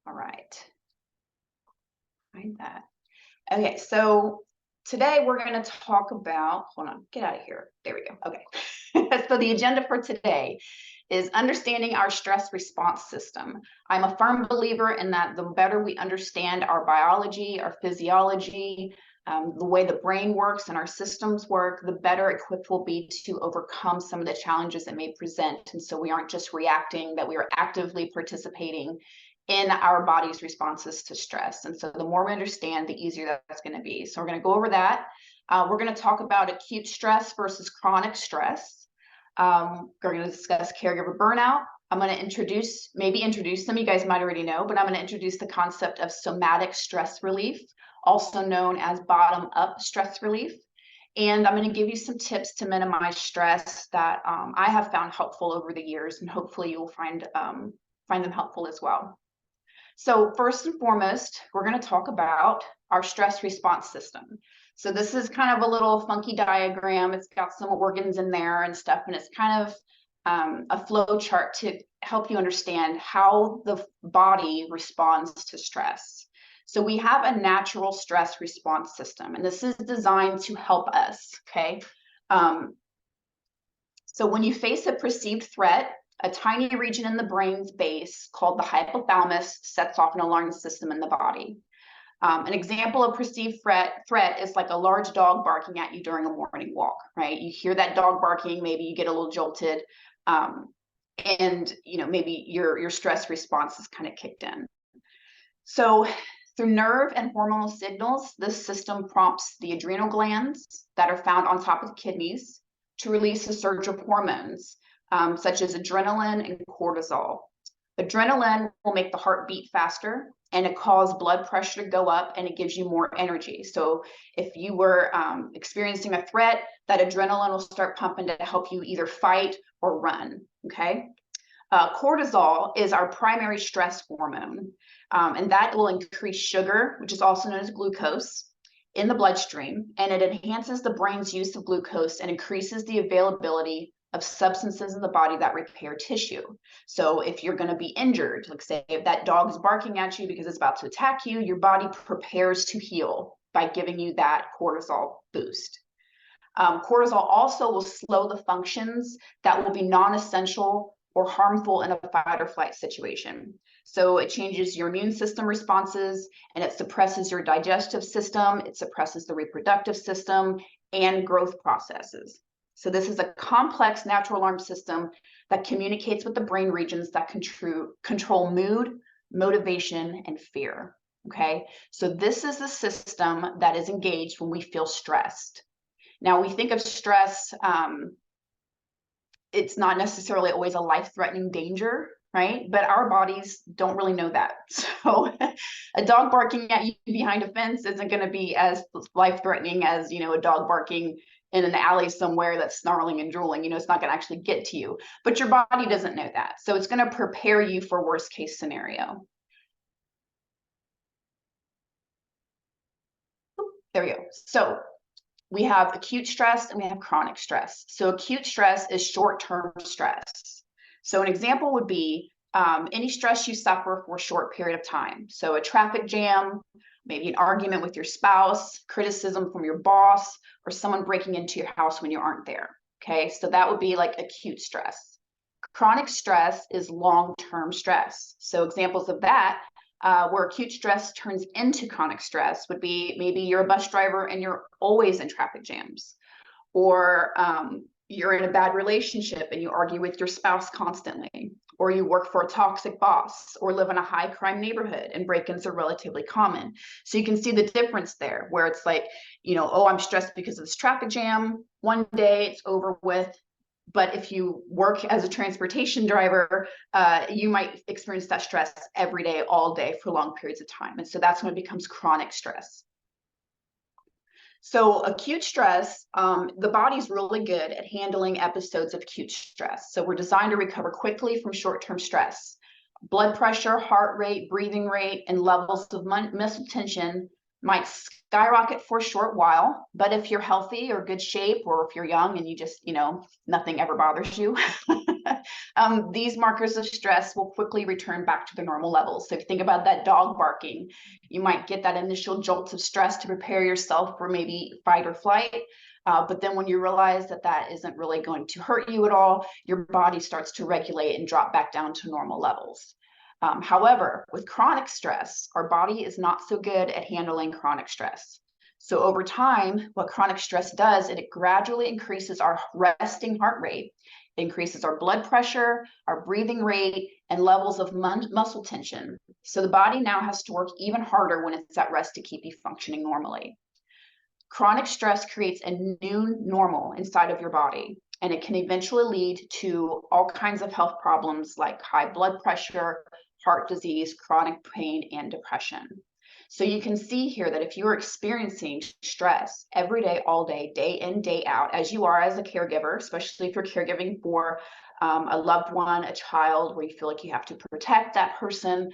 All right. Find that. Okay, so today we're going to talk about, hold on, get out of here. There we go. Okay. So the agenda for today is understanding our stress response system. I'm a firm believer in that the better we understand our biology, our physiology, the way the brain works and our systems work, the better equipped we'll be to overcome some of the challenges that may present. And so we aren't just reacting, that we are actively participating in our body's responses to stress. And so the more we understand, the easier that's going to be. So we're going to go over that. We're going to talk about acute stress versus chronic stress. We're going to discuss caregiver burnout. I'm going to introduce some you guys might already know, but I'm going to introduce the concept of somatic stress relief, also known as bottom-up stress relief. And I'm going to give you some tips to minimize stress that I have found helpful over the years, and hopefully you'll find them helpful as well. So first and foremost, we're going to talk about our stress response system. So this is kind of a little funky diagram. It's got some organs in there and stuff, and it's kind of a flow chart to help you understand how the body responds to stress. So we have a natural stress response system, and this is designed to help us, okay? So when you face a perceived threat, a tiny region in the brain's base called the hypothalamus sets off an alarm system in the body. An example of perceived threat is like a large dog barking at you during a morning walk, right? You hear that dog barking, maybe you get a little jolted, and maybe your stress response is kind of kicked in. So through nerve and hormonal signals, this system prompts the adrenal glands that are found on top of the kidneys to release a surge of hormones, such as adrenaline and cortisol. Adrenaline will make the heart beat faster, and it causes blood pressure to go up, and it gives you more energy. So if you were experiencing a threat, that adrenaline will start pumping to help you either fight or run, okay? Cortisol is our primary stress hormone, and that will increase sugar, which is also known as glucose, in the bloodstream, and it enhances the brain's use of glucose and increases the availability of substances in the body that repair tissue. So if you're going to be injured, like say if that dog is barking at you because it's about to attack you, your body prepares to heal by giving you that cortisol boost. Cortisol also will slow the functions that will be non-essential or harmful in a fight or flight situation. So it changes your immune system responses, and it suppresses your digestive system, it suppresses the reproductive system and growth processes. So this is a complex natural alarm system that communicates with the brain regions that control mood, motivation, and fear, okay? So this is the system that is engaged when we feel stressed. Now, we think of stress, it's not necessarily always a life-threatening danger, right? But our bodies don't really know that. So a dog barking at you behind a fence isn't going to be as life-threatening as, a dog barking in an alley somewhere that's snarling and drooling. It's not going to actually get to you, but your body doesn't know that. So it's going to prepare you for worst case scenario. There we go. So we have acute stress and we have chronic stress. So acute stress is short-term stress. So an example would be any stress you suffer for a short period of time. So a traffic jam, maybe an argument with your spouse, criticism from your boss, or someone breaking into your house when you aren't there, okay? So that would be like acute stress. Chronic stress is long-term stress. So examples of that, where acute stress turns into chronic stress would be maybe you're a bus driver and you're always in traffic jams, or you're in a bad relationship and you argue with your spouse constantly, or you work for a toxic boss, or live in a high crime neighborhood and break-ins are relatively common. So you can see the difference there, where it's like, oh, I'm stressed because of this traffic jam. One day it's over with. But if you work as a transportation driver, you might experience that stress every day, all day for long periods of time. And so that's when it becomes chronic stress. So acute stress, the body's really good at handling episodes of acute stress. So we're designed to recover quickly from short-term stress. Blood pressure, heart rate, breathing rate, and levels of muscle tension might skyrocket for a short while, but if you're healthy or good shape, or if you're young and you just, nothing ever bothers you, these markers of stress will quickly return back to the normal levels. So if you think about that dog barking, you might get that initial jolt of stress to prepare yourself for maybe fight or flight. But then when you realize that that isn't really going to hurt you at all, your body starts to regulate and drop back down to normal levels. However, with chronic stress, our body is not so good at handling chronic stress. So over time, what chronic stress does, it gradually increases our resting heart rate, increases our blood pressure, our breathing rate, and levels of muscle tension. So the body now has to work even harder when it's at rest to keep you functioning normally. Chronic stress creates a new normal inside of your body, and it can eventually lead to all kinds of health problems like high blood pressure, heart disease, chronic pain, and depression. So you can see here that if you're experiencing stress every day, all day, day in, day out, as you are as a caregiver, especially if you're caregiving for a loved one, a child, where you feel like you have to protect that person,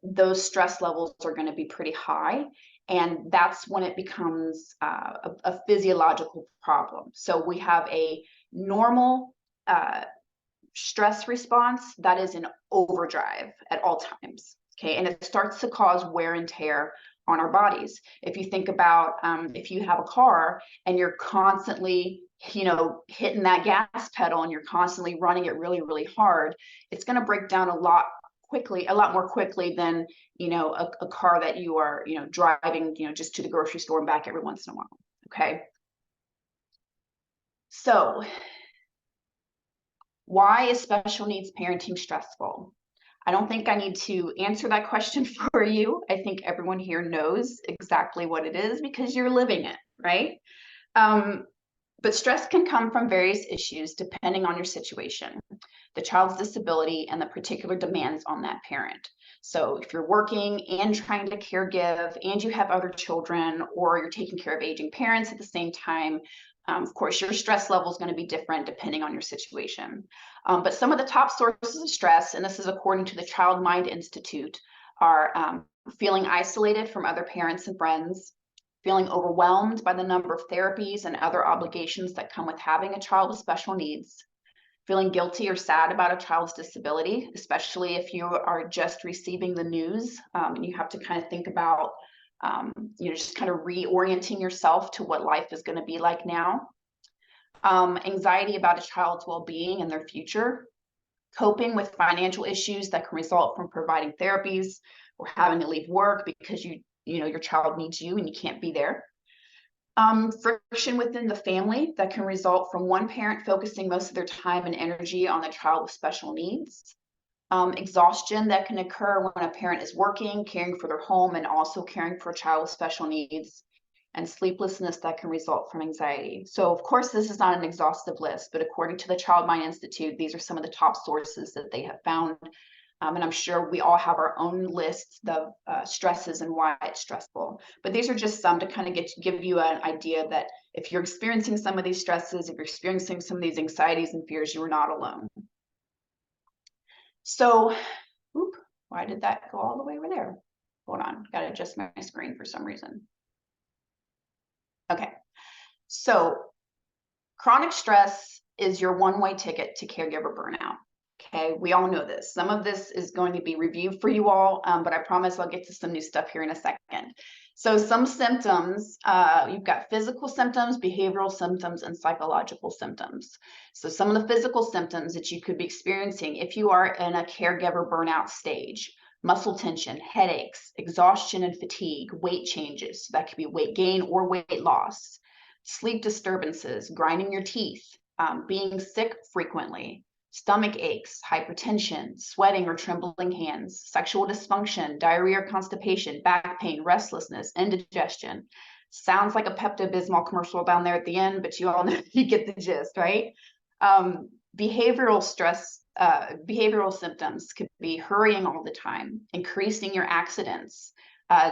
those stress levels are going to be pretty high. And that's when it becomes a physiological problem. So we have a normal stress response that is in overdrive at all times. Okay, and it starts to cause wear and tear on our bodies. If you think about if you have a car and you're constantly, hitting that gas pedal and you're constantly running it really, really hard, it's going to break down a lot more quickly than a car that you are driving just to the grocery store and back every once in a while. Okay, so why is special needs parenting stressful? I don't think I need to answer that question for you. I think everyone here knows exactly what it is because you're living it, right? But stress can come from various issues depending on your situation, the child's disability, and the particular demands on that parent. So if you're working and trying to caregive and you have other children, or you're taking care of aging parents at the same time, of course, your stress level is going to be different depending on your situation. But some of the top sources of stress, and this is according to the Child Mind Institute, are feeling isolated from other parents and friends, feeling overwhelmed by the number of therapies and other obligations that come with having a child with special needs, feeling guilty or sad about a child's disability, especially if you are just receiving the news and you have to kind of think about just kind of reorienting yourself to what life is going to be like now. Anxiety about a child's well-being and their future, coping with financial issues that can result from providing therapies or having to leave work because your child needs you and you can't be there. Friction within the family that can result from one parent focusing most of their time and energy on the child with special needs. Exhaustion that can occur when a parent is working, caring for their home, and also caring for a child with special needs, and sleeplessness that can result from anxiety. So of course, this is not an exhaustive list, but according to the Child Mind Institute, these are some of the top sources that they have found. And I'm sure we all have our own lists of stresses and why it's stressful. But these are just some to kind of give you an idea that if you're experiencing some of these stresses, if you're experiencing some of these anxieties and fears, you are not alone. So, why did that go all the way over there? Hold on, got to adjust my screen for some reason. Okay, so chronic stress is your one-way ticket to caregiver burnout. Okay, we all know this. Some of this is going to be reviewed for you all, but I promise I'll get to some new stuff here in a second. So some symptoms, you've got physical symptoms, behavioral symptoms, and psychological symptoms. So some of the physical symptoms that you could be experiencing if you are in a caregiver burnout stage: muscle tension, headaches, exhaustion and fatigue, weight changes. So that could be weight gain or weight loss, sleep disturbances, grinding your teeth, being sick frequently, stomach aches, hypertension, sweating or trembling hands, sexual dysfunction, diarrhea or constipation, back pain, restlessness, indigestion. Sounds like a Pepto-Bismol commercial down there at the end, but you all know, you get the gist, right? Behavioral stress, behavioral symptoms could be hurrying all the time, increasing your accidents,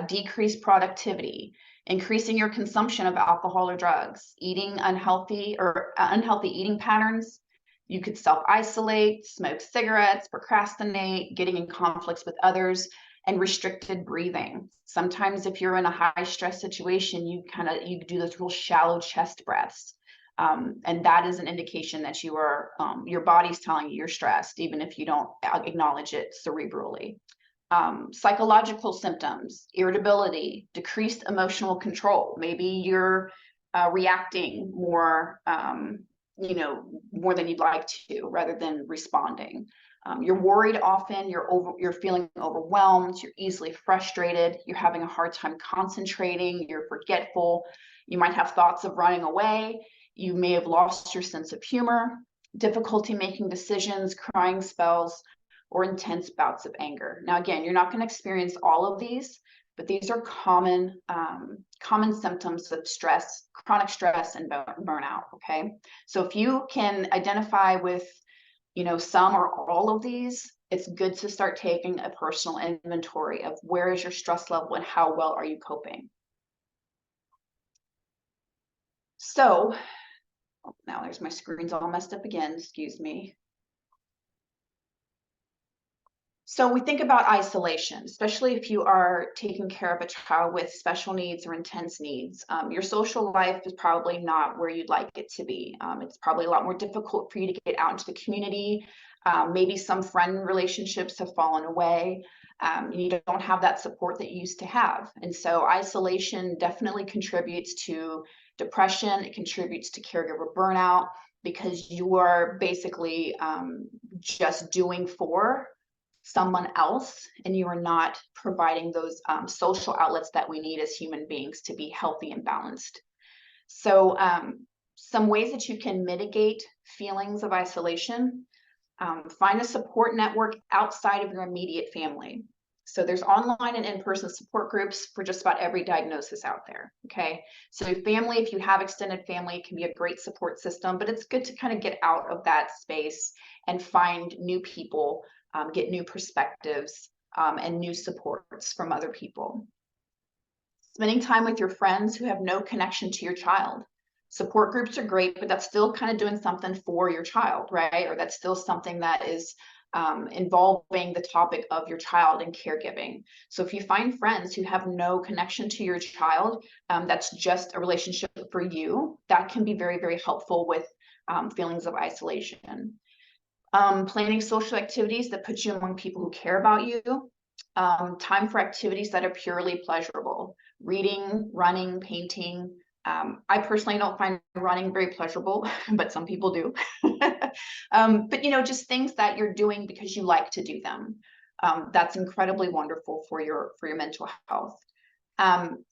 decreased productivity, increasing your consumption of alcohol or drugs, eating unhealthy eating patterns. You could self-isolate, smoke cigarettes, procrastinate, getting in conflicts with others. and restricted breathing. Sometimes if you're in a high stress situation, you do those real shallow chest breaths. And that is an indication that you are, your body's telling you you're stressed, even if you don't acknowledge it cerebrally. Psychological symptoms, irritability, decreased emotional control. Maybe you're reacting more, more than you'd like to, rather than responding. You're worried often, you're feeling overwhelmed, you're easily frustrated, you're having a hard time concentrating, you're forgetful, you might have thoughts of running away, you may have lost your sense of humor, difficulty making decisions, crying spells, or intense bouts of anger. Now, again, you're not going to experience all of these, but these are common symptoms of stress, chronic stress, and burnout. Okay, so if you can identify with, some or all of these, it's good to start taking a personal inventory of where is your stress level and how well are you coping. So, now there's my screen's all messed up again. Excuse me. So we think about isolation, especially if you are taking care of a child with special needs or intense needs. Your social life is probably not where you'd like it to be. It's probably a lot more difficult for you to get out into the community. Maybe some friend relationships have fallen away. You don't have that support that you used to have. And so isolation definitely contributes to depression. It contributes to caregiver burnout because you are basically just doing for someone else, and you are not providing those social outlets that we need as human beings to be healthy and balanced. So some ways that you can mitigate feelings of isolation: find a support network outside of your immediate family. So there's online and in-person support groups for just about every diagnosis out there. Okay, so family, if you have extended family, it can be a great support system, but it's good to kind of get out of that space and find new people, get new perspectives, and new supports from other people. Spending time with your friends who have no connection to your child. Support groups are great, but that's still kind of doing something for your child, right? Or that's still something that is involving the topic of your child and caregiving. So if you find friends who have no connection to your child, that's just a relationship for you, that can be very, very helpful with feelings of isolation. Planning social activities that put you among people who care about you. Time for activities that are purely pleasurable. Reading, running, painting. I personally don't find running very pleasurable, but some people do. But just things that you're doing because you like to do them. That's incredibly wonderful for your mental health.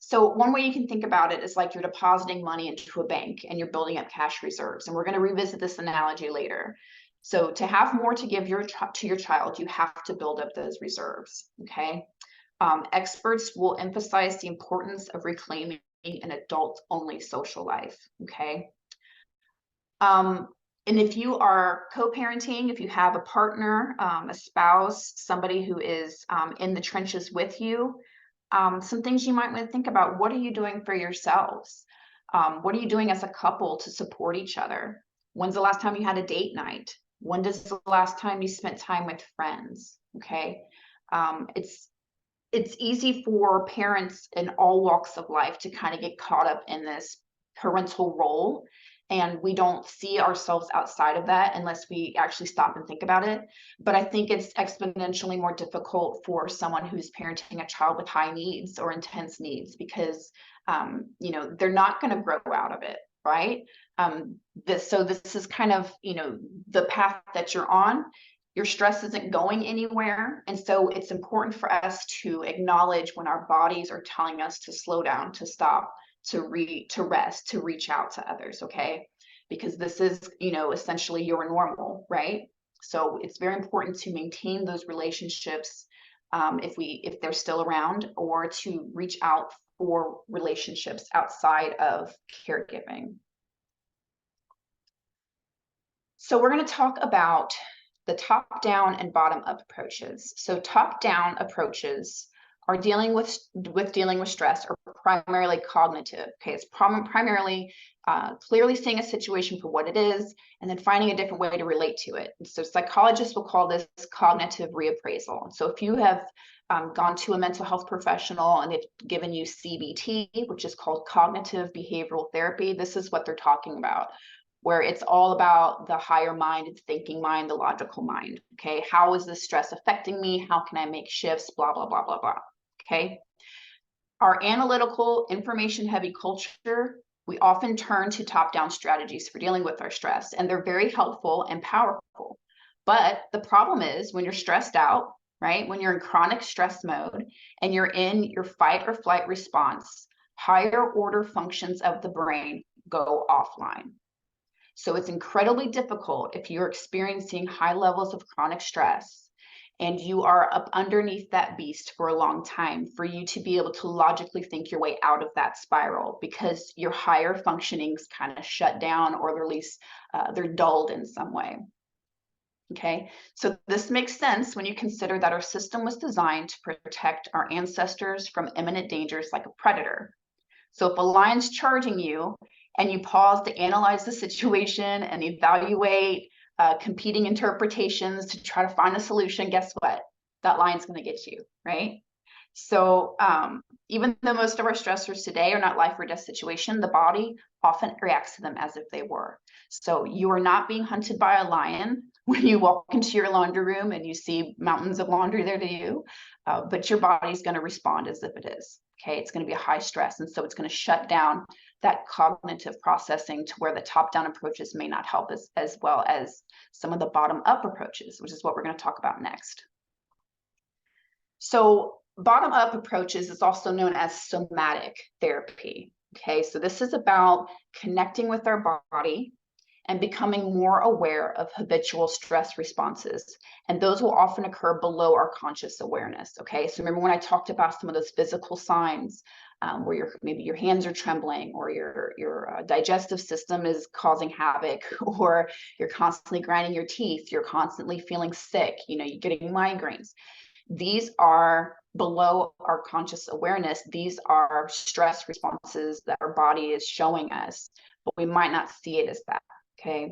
So one way you can think about it is like you're depositing money into a bank and you're building up cash reserves. And we're going to revisit this analogy later. So to have more to give to your child, you have to build up those reserves. Okay. Experts will emphasize the importance of reclaiming an adult-only social life. Okay. And if you are co-parenting, if you have a partner, a spouse, somebody who is in the trenches with you, some things you might want to think about: what are you doing for yourselves? What are you doing as a couple to support each other? When's the last time you had a date night? When does the last time you spent time with friends? Okay. It's easy for parents in all walks of life to kind of get caught up in this parental role, and we don't see ourselves outside of that unless we actually stop and think about it. But I think it's exponentially more difficult for someone who's parenting a child with high needs or intense needs, because they're not going to grow out of it, right? This is kind of the path that you're on. Your stress isn't going anywhere, and so it's important for us to acknowledge when our bodies are telling us to slow down, to stop, to rest, to reach out to others. Okay, because this is essentially your normal, right? So it's very important to maintain those relationships, if they're still around, or to reach out for relationships outside of caregiving. So we're going to talk about the top-down and bottom-up approaches. So top-down approaches are dealing with stress are primarily cognitive. Okay, it's primarily clearly seeing a situation for what it is, and then finding a different way to relate to it. And so psychologists will call this cognitive reappraisal. And so if you have gone to a mental health professional and they've given you CBT, which is called cognitive behavioral therapy, this is what they're talking about, where it's all about the higher mind, the thinking mind, the logical mind. Okay, how is this stress affecting me? How can I make shifts? Blah, blah, blah, blah, blah. Okay. Our analytical, information-heavy culture, we often turn to top-down strategies for dealing with our stress, and they're very helpful and powerful. But the problem is when you're stressed out, right? When you're in chronic stress mode and you're in your fight or flight response, higher order functions of the brain go offline. So it's incredibly difficult if you're experiencing high levels of chronic stress and you are up underneath that beast for a long time for you to be able to logically think your way out of that spiral, because your higher functionings kind of shut down, or at least they're dulled in some way. Okay, so this makes sense when you consider that our system was designed to protect our ancestors from imminent dangers like a predator. So if a lion's charging you and you pause to analyze the situation and evaluate competing interpretations to try to find a solution, guess what? That lion's going to get you, right? So even though most of our stressors today are not life or death situation, the body often reacts to them as if they were. So you are not being hunted by a lion when you walk into your laundry room and you see mountains of laundry there to you, but your body's going to respond as if it is. Okay, it's going to be a high stress, and so it's going to shut down that cognitive processing to where the top-down approaches may not help as well as some of the bottom-up approaches, which is what we're going to talk about next. So bottom-up approaches is also known as somatic therapy. Okay, so this is about connecting with our body and becoming more aware of habitual stress responses. And those will often occur below our conscious awareness. Okay, so remember when I talked about some of those physical signs where maybe your hands are trembling, or your digestive system is causing havoc, or you're constantly grinding your teeth, you're constantly feeling sick, you're getting migraines. These are below our conscious awareness. These are stress responses that our body is showing us, but we might not see it as that. Okay.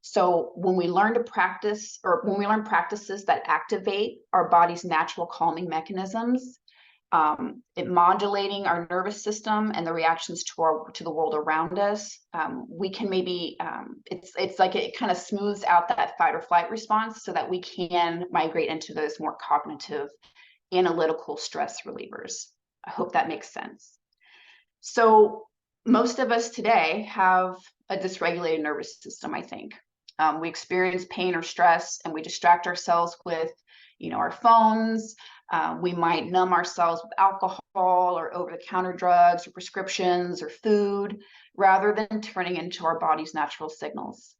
So when we learn to practice, or when we learn practices that activate our body's natural calming mechanisms, it modulating our nervous system and the reactions to the world around us, we can maybe it's like it kind of smooths out that fight or flight response so that we can migrate into those more cognitive, analytical stress relievers. I hope that makes sense. So most of us today have a dysregulated nervous system, I think. We experience pain or stress and we distract ourselves with, our phones. We might numb ourselves with alcohol or over-the-counter drugs or prescriptions or food, rather than turning into our body's natural signals.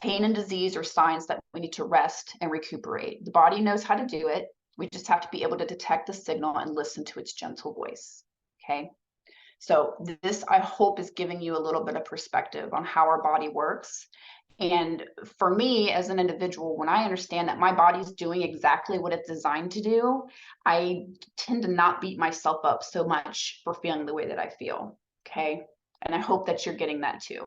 Pain and disease are signs that we need to rest and recuperate. The body knows how to do it. We just have to be able to detect the signal and listen to its gentle voice. Okay. So this, I hope, is giving you a little bit of perspective on how our body works. And for me as an individual, when I understand that my body's doing exactly what it's designed to do, I tend to not beat myself up so much for feeling the way that I feel. Okay. And I hope that you're getting that too.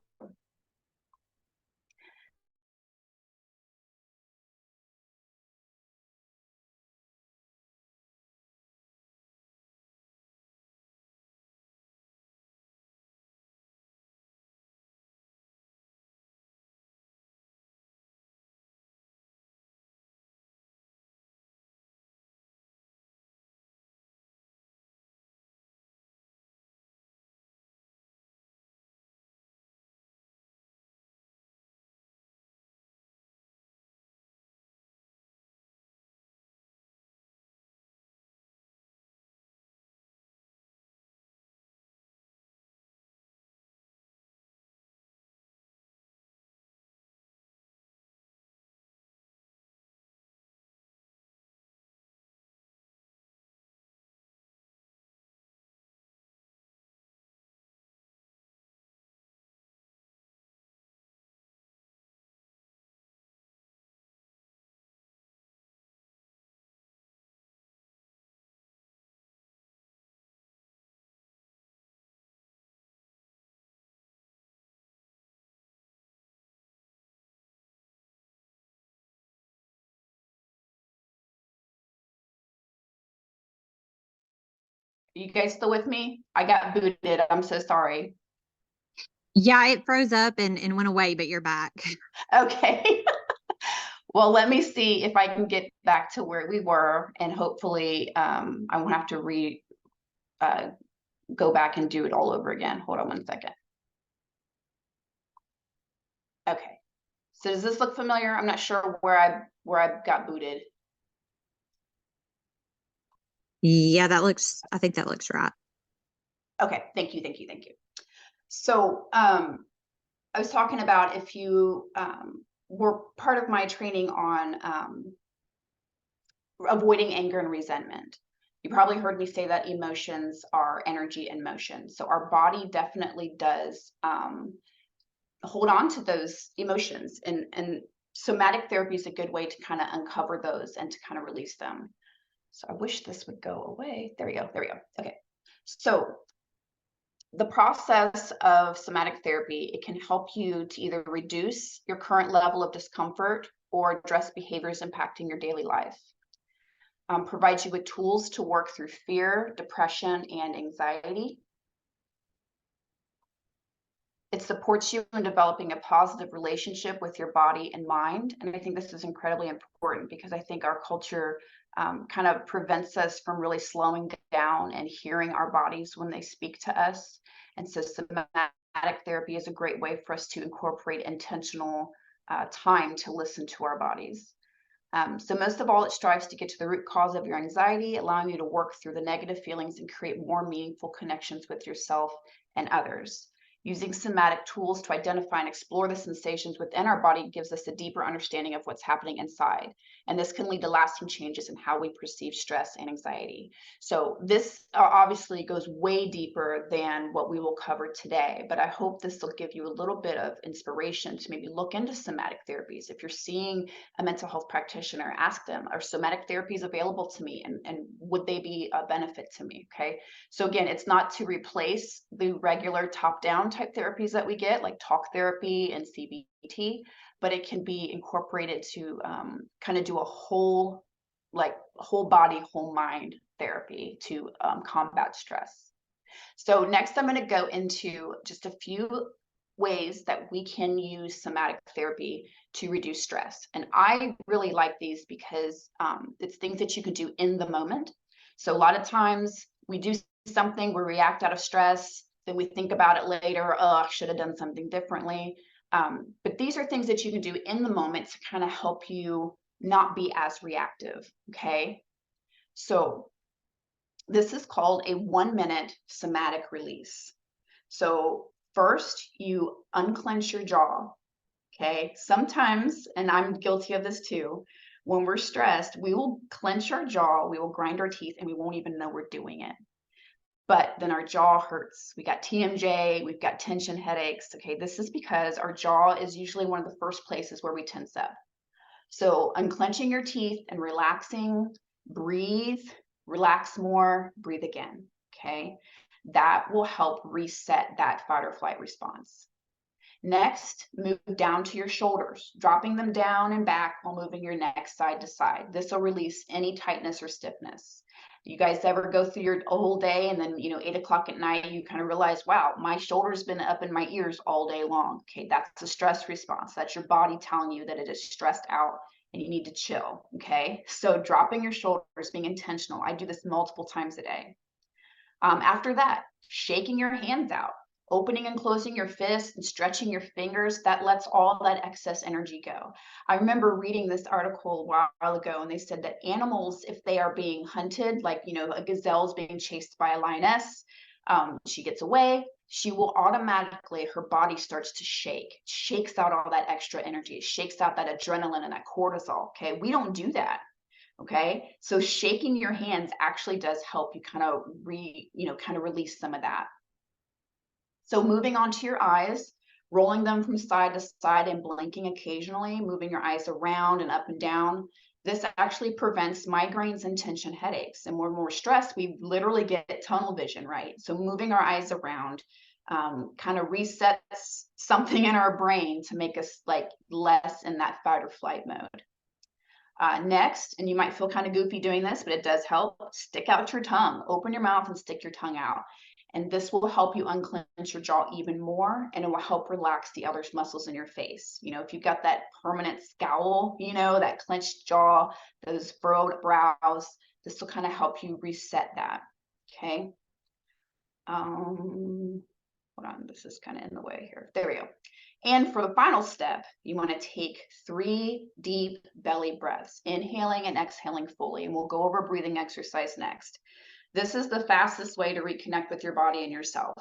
You guys still with me? I got booted. I'm so sorry. Yeah, it froze up and went away, but you're back. Okay. Well, let me see if I can get back to where we were, and hopefully I won't have to uh, go back and do it all over again. Hold on one second. Okay. So does this look familiar? I'm not sure where I got booted. Yeah, I think that looks right. Okay, thank you, thank you, thank you. So I was talking about if you were part of my training on avoiding anger and resentment. You probably heard me say that emotions are energy in motion. So our body definitely does hold on to those emotions, and somatic therapy is a good way to kind of uncover those and to kind of release them. So I wish this would go away. There we go. There we go. Okay. So the process of somatic therapy, it can help you to either reduce your current level of discomfort or address behaviors impacting your daily life. Provides you with tools to work through fear, depression, and anxiety. It supports you in developing a positive relationship with your body and mind. And I think this is incredibly important because I think our culture kind of prevents us from really slowing down and hearing our bodies when they speak to us. And so somatic therapy is a great way for us to incorporate intentional time to listen to our bodies. So most of all, it strives to get to the root cause of your anxiety, allowing you to work through the negative feelings and create more meaningful connections with yourself and others. Using somatic tools to identify and explore the sensations within our body gives us a deeper understanding of what's happening inside. And this can lead to lasting changes in how we perceive stress and anxiety. So this obviously goes way deeper than what we will cover today, but I hope this will give you a little bit of inspiration to maybe look into somatic therapies. If you're seeing a mental health practitioner, ask them, are somatic therapies available to me, and would they be a benefit to me? Okay. So again, it's not to replace the regular top-down type therapies that we get, like talk therapy and CBT, but it can be incorporated to kind of do a whole, like whole body, whole mind therapy to combat stress. So next I'm going to go into just a few ways that we can use somatic therapy to reduce stress. And I really like these because it's things that you can do in the moment. So a lot of times we do something, we react out of stress, then we think about it later, oh, I should have done something differently. But these are things that you can do in the moment to kind of help you not be as reactive, okay? So this is called a 1-minute somatic release. So first, you unclench your jaw, okay? Sometimes, and I'm guilty of this too, when we're stressed, we will clench our jaw, we will grind our teeth, and we won't even know we're doing it. But then our jaw hurts. We got TMJ, we've got tension headaches. Okay, this is because our jaw is usually one of the first places where we tense up. So unclenching your teeth and relaxing, breathe, relax more, breathe again. Okay, that will help reset that fight or flight response. Next, move down to your shoulders, dropping them down and back while moving your neck side to side. This will release any tightness or stiffness. You guys ever go through your whole day and then, 8 o'clock at night, you kind of realize, wow, my shoulder's been up in my ears all day long. Okay, that's a stress response. That's your body telling you that it is stressed out and you need to chill. Okay, so dropping your shoulders, being intentional. I do this multiple times a day. After that, shaking your hands out, opening and closing your fists and stretching your fingers, that lets all that excess energy go. I remember reading this article a while ago, and they said that animals, if they are being hunted, like, a gazelle is being chased by a lioness, she gets away, she will automatically, her body starts to shake, shakes out all that extra energy, shakes out that adrenaline and that cortisol. Okay, we don't do that. Okay, so shaking your hands actually does help you kind of release some of that. So moving on to your eyes, rolling them from side to side and blinking occasionally, moving your eyes around and up and down. This actually prevents migraines and tension headaches. And when we're stressed, we literally get tunnel vision, right? So moving our eyes around kind of resets something in our brain to make us like less in that fight or flight mode. Next, and you might feel kind of goofy doing this, but it does help, stick out your tongue. Open your mouth and stick your tongue out. And this will help you unclench your jaw even more, and it will help relax the other muscles in your face. You know, if you've got that permanent scowl, you know, that clenched jaw, those furrowed brows, this will kind of help you reset that, okay? Hold on, this is kind of in the way here. There we go. And for the final step, you want to take 3 deep belly breaths, inhaling and exhaling fully. And we'll go over breathing exercise next. This is the fastest way to reconnect with your body and yourself.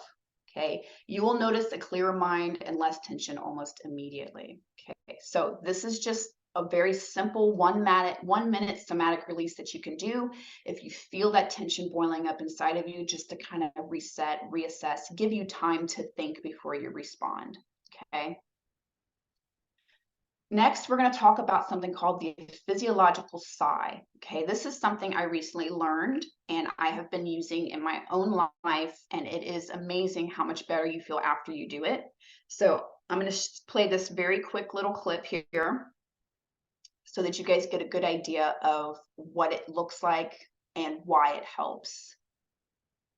Okay. You will notice a clearer mind and less tension almost immediately. Okay. So this is just a very simple 1 minute somatic release that you can do if you feel that tension boiling up inside of you, just to kind of reset, reassess, give you time to think before you respond. Okay. Next, we're going to talk about something called the physiological sigh. Okay, this is something I recently learned and I have been using in my own life, and it is amazing how much better you feel after you do it. So I'm going to play this very quick little clip here so that you guys get a good idea of what it looks like and why it helps.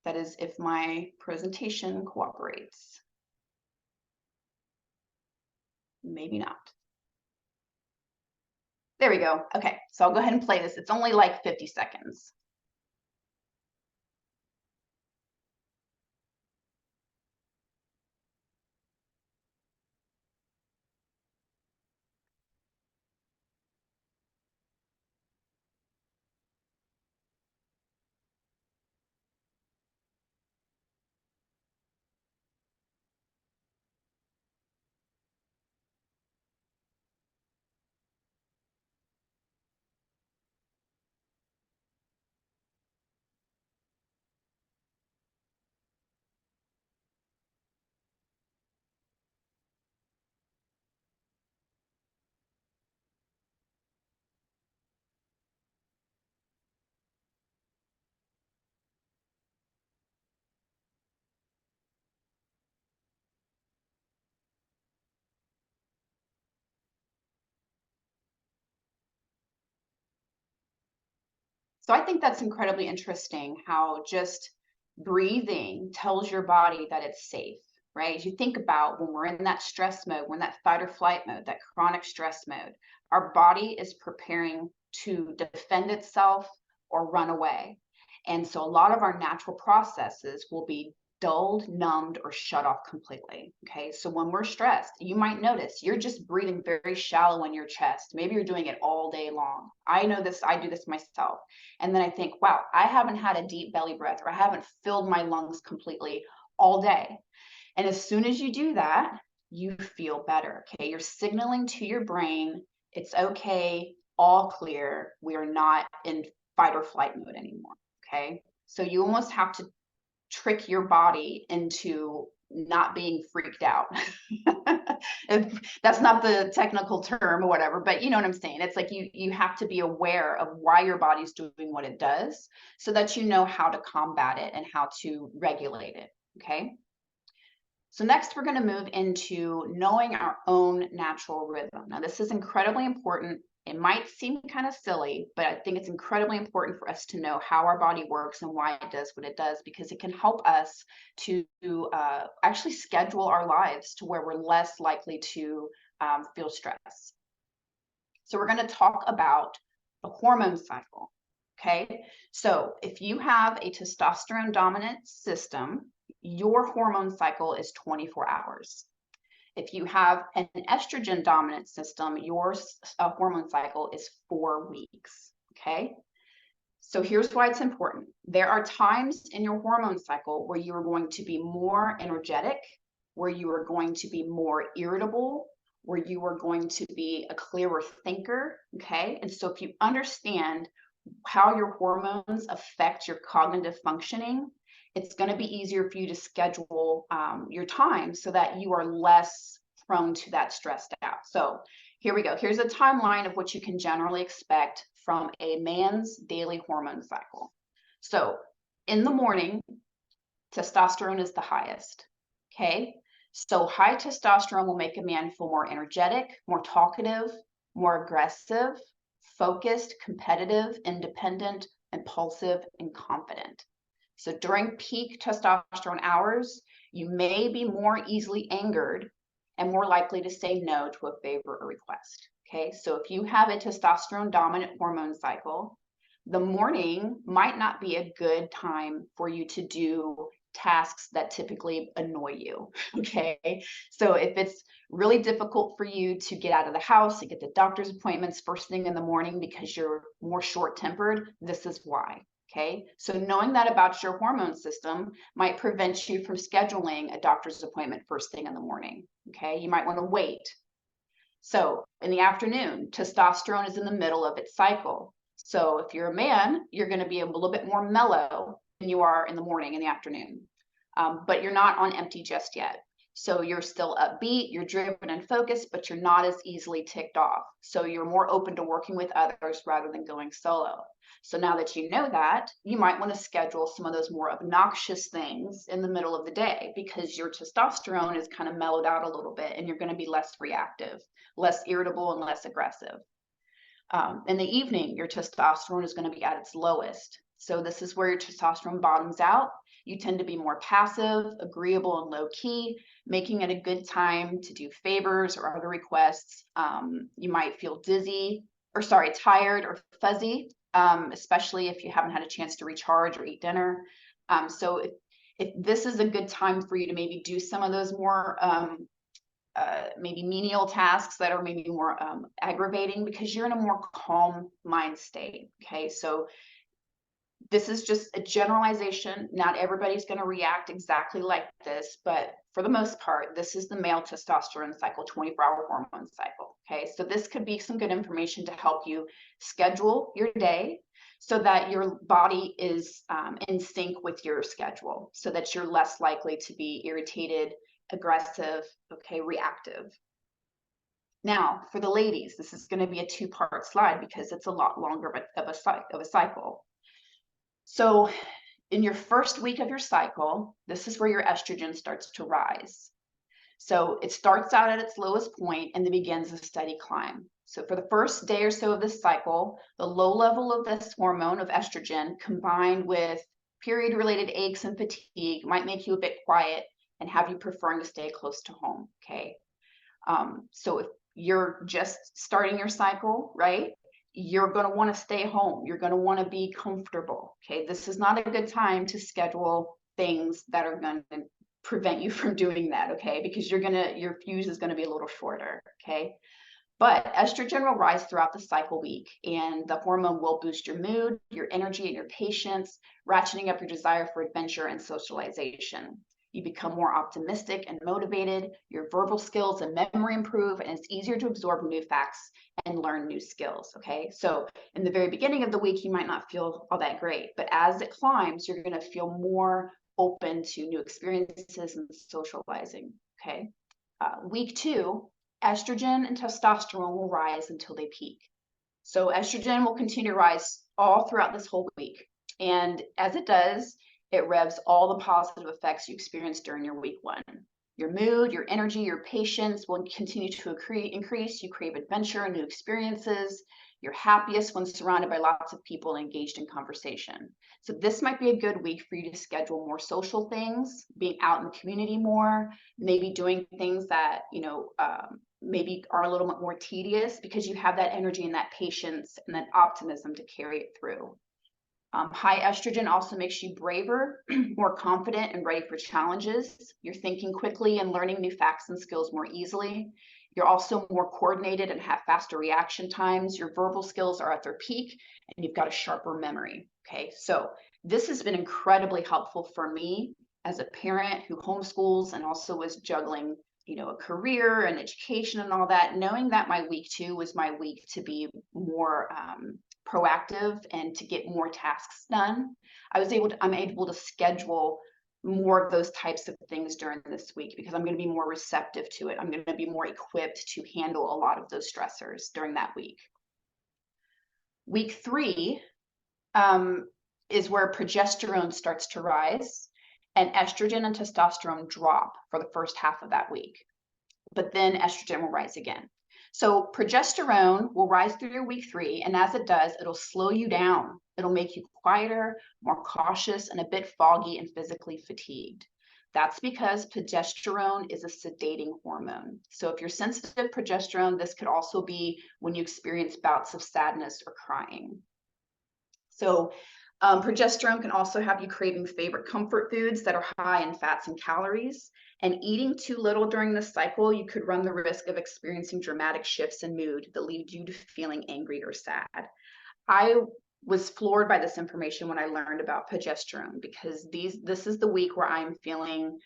That is, if my presentation cooperates. Maybe not. There we go. Okay, so I'll go ahead and play this. It's only like 50 seconds. So I think that's incredibly interesting how just breathing tells your body that it's safe, right? As you think about when we're in that stress mode, we're in that fight or flight mode, that chronic stress mode, our body is preparing to defend itself or run away. And so a lot of our natural processes will be dulled, numbed, or shut off completely. Okay, so when we're stressed, you might notice you're just breathing very shallow in your chest. Maybe you're doing it all day long. I know this, I do this myself. And then I think, wow, I haven't had a deep belly breath, or I haven't filled my lungs completely all day. And as soon as you do that, you feel better. Okay, you're signaling to your brain, it's okay, all clear. We are not in fight or flight mode anymore. Okay, so you almost have to trick your body into not being freaked out. That's not the technical term or whatever, but you know what I'm saying. It's like you have to be aware of why your body's doing what it does so that you know how to combat it and how to regulate it. Okay. So next we're going to move into knowing our own natural rhythm. Now this is incredibly important. It might seem kind of silly, but I think it's incredibly important for us to know how our body works and why it does what it does, because it can help us to actually schedule our lives to where we're less likely to feel stress. So we're going to talk about the hormone cycle. Okay, so if you have a testosterone dominant system, your hormone cycle is 24 hours. If you have an estrogen dominant system, your hormone cycle is 4 weeks. Okay. So here's why it's important. There are times in your hormone cycle where you are going to be more energetic, where you are going to be more irritable, where you are going to be a clearer thinker. Okay. And so if you understand how your hormones affect your cognitive functioning, it's going to be easier for you to schedule your time so that you are less prone to that stressed out. So here we go. Here's a timeline of what you can generally expect from a man's daily hormone cycle. So in the morning, testosterone is the highest. Okay. So high testosterone will make a man feel more energetic, more talkative, more aggressive, focused, competitive, independent, impulsive, and confident. So during peak testosterone hours, you may be more easily angered and more likely to say no to a favor or request. Okay, so if you have a testosterone dominant hormone cycle, the morning might not be a good time for you to do tasks that typically annoy you. Okay, so if it's really difficult for you to get out of the house and get the doctor's appointments first thing in the morning because you're more short-tempered, this is why. Okay, so knowing that about your hormone system might prevent you from scheduling a doctor's appointment first thing in the morning. Okay, you might want to wait. So in the afternoon, testosterone is in the middle of its cycle. So if you're a man, you're going to be a little bit more mellow than you are in the morning and the afternoon. But you're not on empty just yet. So you're still upbeat, you're driven and focused, but you're not as easily ticked off. So you're more open to working with others rather than going solo. So now that you know that, you might want to schedule some of those more obnoxious things in the middle of the day because your testosterone is kind of mellowed out a little bit and you're going to be less reactive, less irritable, and less aggressive. In the evening, your testosterone is going to be at its lowest. So this is where your testosterone bottoms out. You tend to be more passive, agreeable, and low key, making it a good time to do favors or other requests. You might feel tired or fuzzy, especially if you haven't had a chance to recharge or eat dinner. So if this is a good time for you to maybe do some of those more maybe menial tasks that are maybe more aggravating because you're in a more calm mind state. Okay, so this is just a generalization. Not everybody's going to react exactly like this, but for the most part, this is the male testosterone cycle, 24-hour hormone cycle. Okay, so this could be some good information to help you schedule your day so that your body is in sync with your schedule, so that you're less likely to be irritated, aggressive, okay, reactive. Now, for the ladies, this is going to be a two-part slide because it's a lot longer of a cycle. So in your first week of your cycle, this is where your estrogen starts to rise. So it starts out at its lowest point and then begins a steady climb. So for the first day or so of this cycle, the low level of this hormone of estrogen combined with period-related aches and fatigue might make you a bit quiet and have you preferring to stay close to home, okay? So if you're just starting your cycle, right, you're going to want to stay home. You're going to want to be comfortable, okay? This is not a good time to schedule things that are going to prevent you from doing that, okay? Because your fuse is going to be a little shorter, okay? But estrogen will rise throughout the cycle week, and the hormone will boost your mood, your energy, and your patience, ratcheting up your desire for adventure and socialization. You become more optimistic and motivated, your verbal skills and memory improve, and it's easier to absorb new facts and learn new skills, okay? So in the very beginning of the week, you might not feel all that great, but as it climbs, you're gonna feel more open to new experiences and socializing, okay? Week 2, estrogen and testosterone will rise until they peak. So estrogen will continue to rise all throughout this whole week. And as it does, it revs all the positive effects you experienced during your week 1. Your mood, your energy, your patience will continue to increase. You crave adventure and new experiences. You're happiest when surrounded by lots of people engaged in conversation. So this might be a good week for you to schedule more social things, being out in the community more, maybe doing things that, maybe are a little bit more tedious because you have that energy and that patience and that optimism to carry it through. High estrogen also makes you braver, more confident, and ready for challenges. You're thinking quickly and learning new facts and skills more easily. You're also more coordinated and have faster reaction times. Your verbal skills are at their peak, and you've got a sharper memory. Okay, so this has been incredibly helpful for me as a parent who homeschools and also was juggling, a career and education and all that. Knowing that my week 2 was my week to be more proactive and to get more tasks done, I'm able to schedule more of those types of things during this week because I'm going to be more receptive to it. I'm going to be more equipped to handle a lot of those stressors during that week. Week 3 is where progesterone starts to rise and estrogen and testosterone drop for the first half of that week. But then estrogen will rise again. So progesterone will rise through your week 3, and as it does, it'll slow you down. It'll make you quieter, more cautious, and a bit foggy and physically fatigued. That's because progesterone is a sedating hormone. So if you're sensitive to progesterone, this could also be when you experience bouts of sadness or crying. So progesterone can also have you craving favorite comfort foods that are high in fats and calories. And eating too little during this cycle, you could run the risk of experiencing dramatic shifts in mood that lead you to feeling angry or sad. I was floored by this information when I learned about progesterone, because this is the week where I'm feeling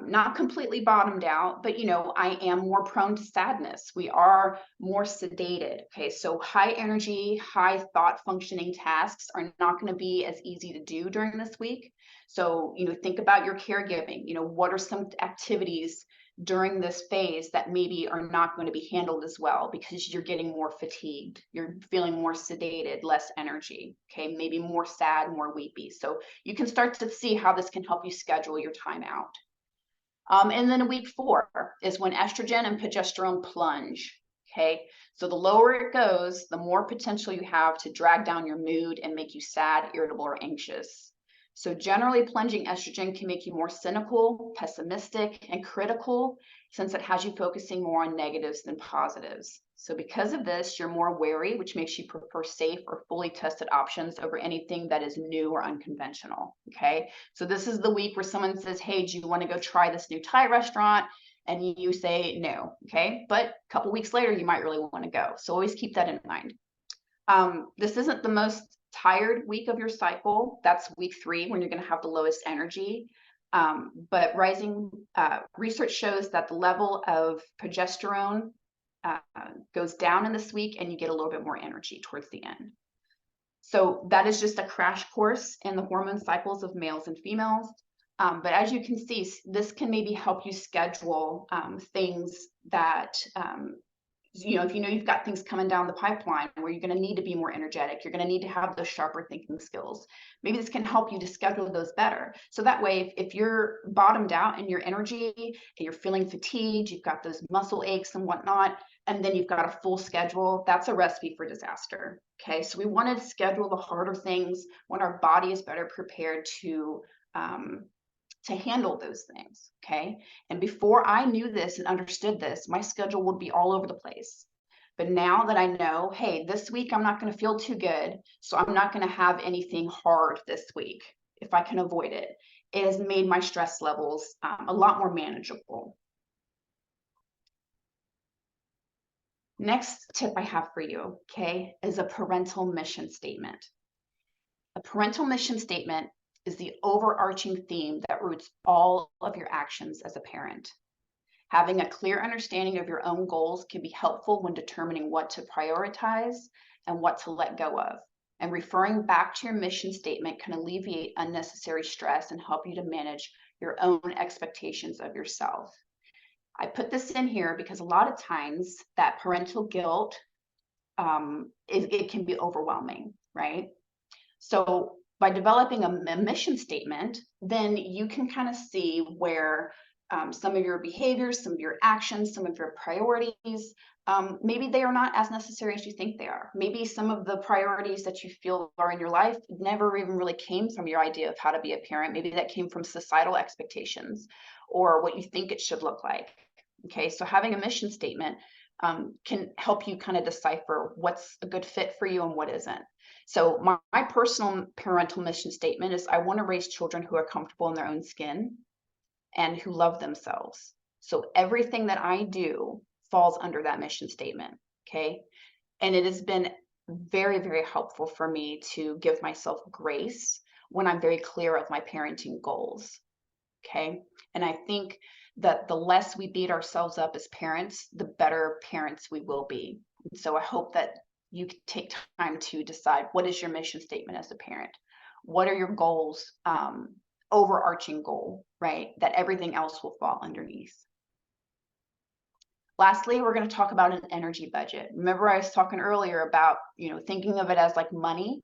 not completely bottomed out, but I am more prone to sadness. We are more sedated. Okay, so high energy, high thought functioning tasks are not going to be as easy to do during this week. So think about your caregiving. What are some activities during this phase that maybe are not going to be handled as well because you're getting more fatigued, you're feeling more sedated, less energy, okay, maybe more sad, more weepy. So you can start to see how this can help you schedule your time out. And then week 4 is when estrogen and progesterone plunge. Okay, so the lower it goes, the more potential you have to drag down your mood and make you sad, irritable, or anxious. So generally, plunging estrogen can make you more cynical, pessimistic, and critical, since it has you focusing more on negatives than positives. So because of this, you're more wary, which makes you prefer safe or fully tested options over anything that is new or unconventional. Okay, so this is the week where someone says, hey, do you want to go try this new Thai restaurant? And you say no. Okay, but a couple weeks later, you might really want to go. So always keep that in mind. This isn't the most tired week of your cycle. That's week 3 when you're going to have the lowest energy. But rising research shows that the level of progesterone goes down in this week, and you get a little bit more energy towards the end. So that is just a crash course in the hormone cycles of males and females. But as you can see, this can maybe help you schedule things that if you've got things coming down the pipeline where you're going to need to be more energetic, you're going to need to have those sharper thinking skills. Maybe this can help you to schedule those better. So that way, if you're bottomed out in your energy and you're feeling fatigued, you've got those muscle aches and whatnot, and then you've got a full schedule, that's a recipe for disaster. Okay, so we want to schedule the harder things when our body is better prepared to handle those things. Okay, and before I knew this and understood this, my schedule would be all over the place. But now that I know, hey, this week I'm not going to feel too good, so I'm not going to have anything hard this week if I can avoid it, it has made my stress levels a lot more manageable. Next tip I have for you, okay, is a parental mission statement. A parental mission statement is the overarching theme that roots all of your actions as a parent. Having a clear understanding of your own goals can be helpful when determining what to prioritize and what to let go of. And referring back to your mission statement can alleviate unnecessary stress and help you to manage your own expectations of yourself. I put this in here because a lot of times that parental guilt, it can be overwhelming, right? So by developing a mission statement, then you can kind of see where some of your behaviors, some of your actions, some of your priorities, maybe they are not as necessary as you think they are. Maybe some of the priorities that you feel are in your life never even really came from your idea of how to be a parent. Maybe that came from societal expectations or what you think it should look like. Okay, so having a mission statement can help you kind of decipher what's a good fit for you and what isn't. So my personal parental mission statement is I want to raise children who are comfortable in their own skin and who love themselves. So everything that I do falls under that mission statement, okay? And it has been very, very helpful for me to give myself grace when I'm very clear of my parenting goals, okay? And I think that the less we beat ourselves up as parents, the better parents we will be. And so I hope that you take time to decide, what is your mission statement as a parent? What are your goals, overarching goal, right? That everything else will fall underneath. Lastly, we're going to talk about an energy budget. Remember I was talking earlier about, thinking of it as like money.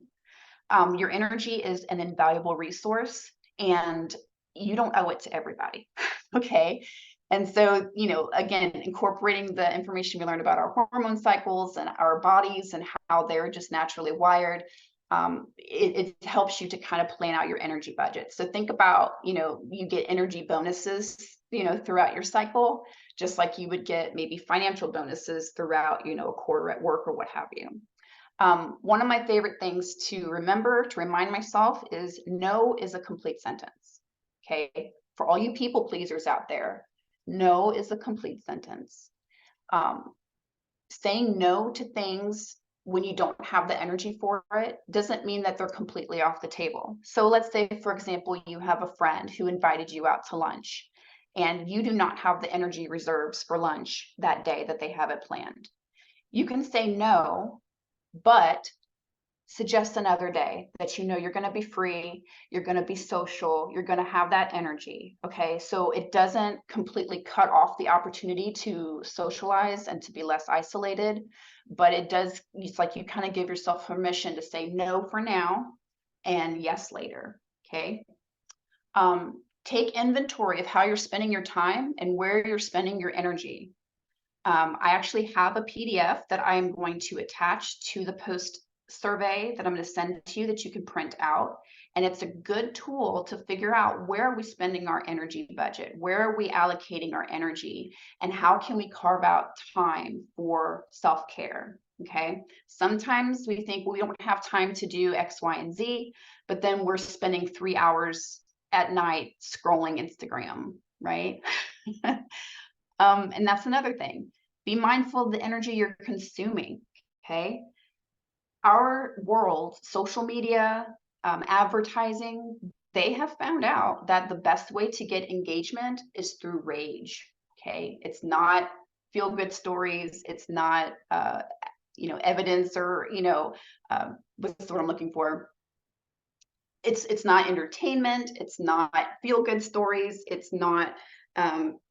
Your energy is an invaluable resource and you don't owe it to everybody, okay? And so, again, incorporating the information we learned about our hormone cycles and our bodies and how they're just naturally wired, it helps you to kind of plan out your energy budget. So think about, you get energy bonuses, throughout your cycle, just like you would get maybe financial bonuses throughout, a quarter at work or what have you. One of my favorite things to remember, to remind myself, is no is a complete sentence. Okay. For all you people pleasers out there, no is a complete sentence. Saying no to things when you don't have the energy for it doesn't mean that they're completely off the table. So let's say, for example, you have a friend who invited you out to lunch and you do not have the energy reserves for lunch that day that they have it planned. You can say no, but suggest another day that you're going to be free, you're going to be social, you're going to have that energy. Okay, so it doesn't completely cut off the opportunity to socialize and to be less isolated, but it's like you kind of give yourself permission to say no for now and yes later. Okay. Take inventory of how you're spending your time and where you're spending your energy. I actually have a PDF that I am going to attach to the post survey that I'm going to send to you that you can print out. And it's a good tool to figure out, where are we spending our energy budget? Where are we allocating our energy? And how can we carve out time for self-care? Okay. Sometimes we think, well, we don't have time to do X, Y, and Z, but then we're spending 3 hours at night scrolling Instagram, right? And that's another thing. Be mindful of the energy you're consuming. Okay. Our world, social media, advertising, they have found out that the best way to get engagement is through rage. Okay. It's not feel good stories. It's not, evidence or, what's the word I'm looking for? It's not entertainment. It's not feel good stories. It's not,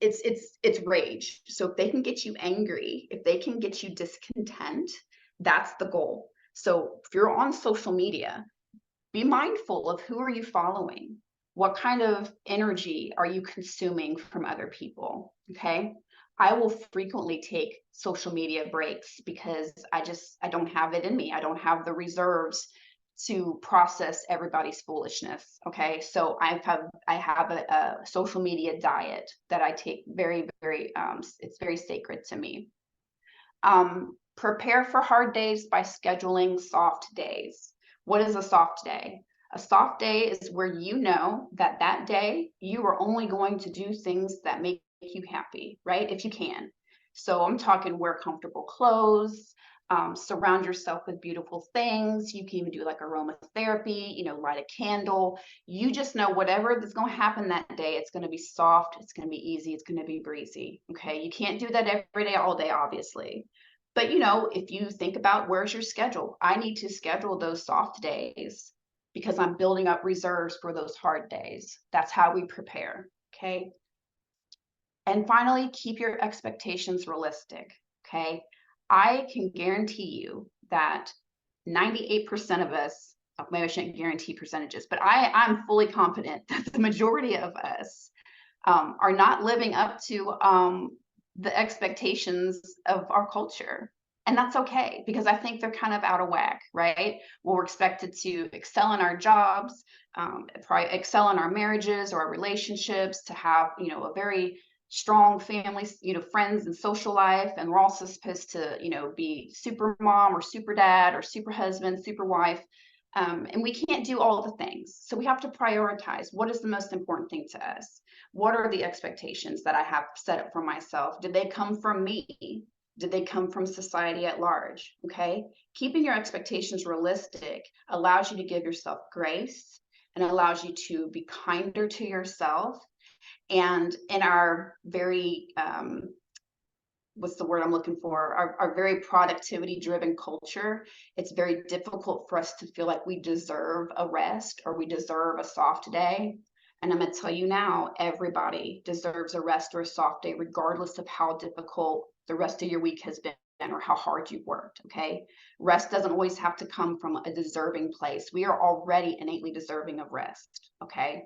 it's rage. So if they can get you angry, if they can get you discontent, that's the goal. So if you're on social media, be mindful of who are you following? What kind of energy are you consuming from other people? Okay. I will frequently take social media breaks because I don't have it in me. I don't have the reserves to process everybody's foolishness. Okay. So I have a social media diet that I take very, very, it's very sacred to me. Prepare for hard days by scheduling soft days. What is a soft day? A soft day is where you know that that day you are only going to do things that make you happy, right? If you can. So I'm talking wear comfortable clothes, surround yourself with beautiful things. You can even do like aromatherapy, light a candle. You just know whatever is going to happen that day, it's going to be soft, it's going to be easy, it's going to be breezy. Okay. You can't do that every day, all day, obviously. But if you think about, where's your schedule? I need to schedule those soft days because I'm building up reserves for those hard days. That's how we prepare. Okay. And finally, keep your expectations realistic. Okay. I can guarantee you that 98% of us, maybe I shouldn't guarantee percentages, but I'm fully confident that the majority of us are not living up to the expectations of our culture. And that's okay, because I think they're kind of out of whack, right? Well, we're expected to excel in our jobs, probably excel in our marriages or our relationships, to have, a very strong family, friends and social life. And we're also supposed to, be super mom or super dad or super husband, super wife. And we can't do all the things. So we have to prioritize what is the most important thing to us. What are the expectations that I have set up for myself? Did they come from me? Did they come from society at large? Okay. Keeping your expectations realistic allows you to give yourself grace and allows you to be kinder to yourself. And in our very, what's the word I'm looking for? Our very productivity driven culture, it's very difficult for us to feel like we deserve a rest or we deserve a soft day. And I'm going to tell you now, everybody deserves a rest or a soft day, regardless of how difficult the rest of your week has been or how hard you've worked. Okay. Rest doesn't always have to come from a deserving place. We are already innately deserving of rest. Okay.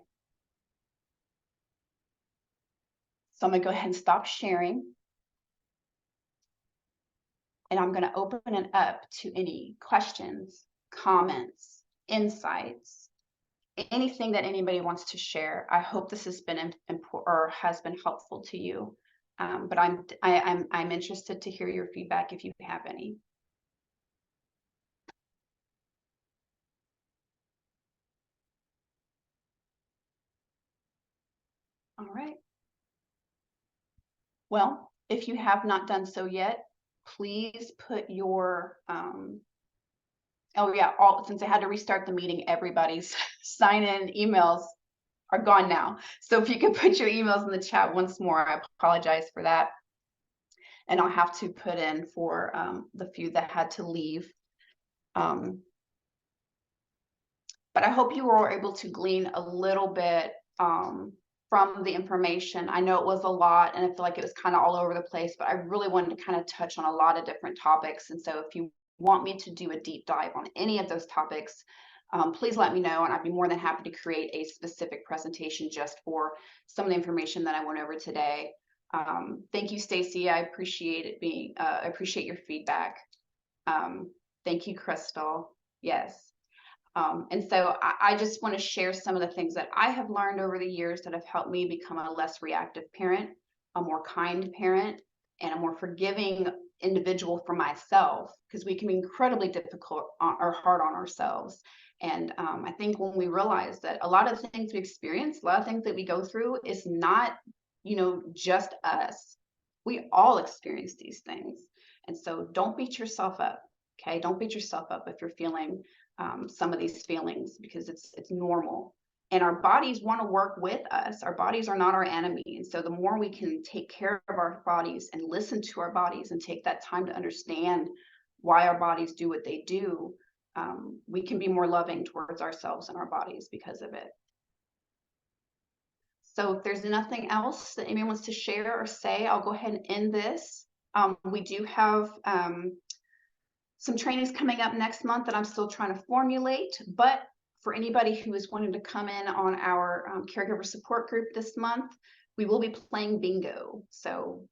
So I'm gonna go ahead and stop sharing. And I'm gonna open it up to any questions, comments, insights, anything that anybody wants to share. I hope this has been important or has been helpful to you. But I'm interested to hear your feedback if you have any. All right. Well, if you have not done so yet, please put your oh yeah, since I had to restart the meeting, everybody's sign in emails are gone now. So if you could put your emails in the chat once more, I apologize for that. And I'll have to put in for the few that had to leave. But I hope you were able to glean a little bit from the information. I know it was a lot and I feel like it was kind of all over the place, but I really wanted to kind of touch on a lot of different topics. And so if you want me to do a deep dive on any of those topics, please let me know, and I'd be more than happy to create a specific presentation just for some of the information that I went over today. Thank you, Stacy. I appreciate it appreciate your feedback. Thank you, Crystal. Yes. And so I just want to share some of the things that I have learned over the years that have helped me become a less reactive parent, a more kind parent, and a more forgiving individual for myself, because we can be incredibly difficult or hard on ourselves. And I think when we realize that a lot of the things we experience, a lot of things that we go through is not, just us. We all experience these things. And so don't beat yourself up. Okay. Don't beat yourself up if you're feeling some of these feelings, because it's normal. And our bodies want to work with us. Our bodies are not our enemy. And so the more we can take care of our bodies and listen to our bodies and take that time to understand why our bodies do what they do, we can be more loving towards ourselves and our bodies because of it. So if there's nothing else that anyone wants to share or say, I'll go ahead and end this. We do have some trainings coming up next month that I'm still trying to formulate, but for anybody who is wanting to come in on our caregiver support group this month, we will be playing bingo. So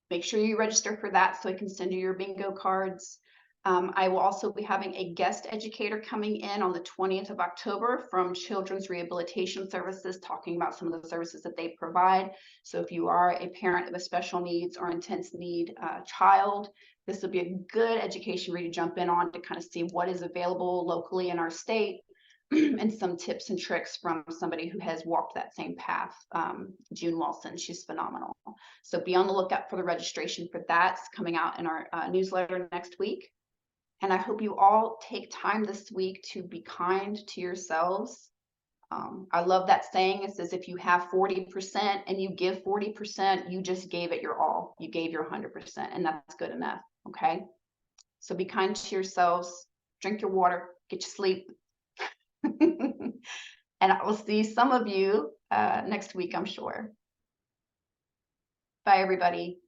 make sure you register for that so I can send you your bingo cards. I will also be having a guest educator coming in on the 20th of October from Children's Rehabilitation Services, talking about some of the services that they provide. So if you are a parent of a special needs or intense need child, this will be a good education for you to jump in on to kind of see what is available locally in our state and some tips and tricks from somebody who has walked that same path, June Wilson. She's phenomenal. So be on the lookout for the registration for that. It's coming out in our newsletter next week. And I hope you all take time this week to be kind to yourselves. I love that saying. It says, if you have 40% and you give 40%, you just gave it your all. You gave your 100%, and that's good enough. Okay. So be kind to yourselves, drink your water, get your sleep. And I will see some of you next week, I'm sure. Bye, everybody.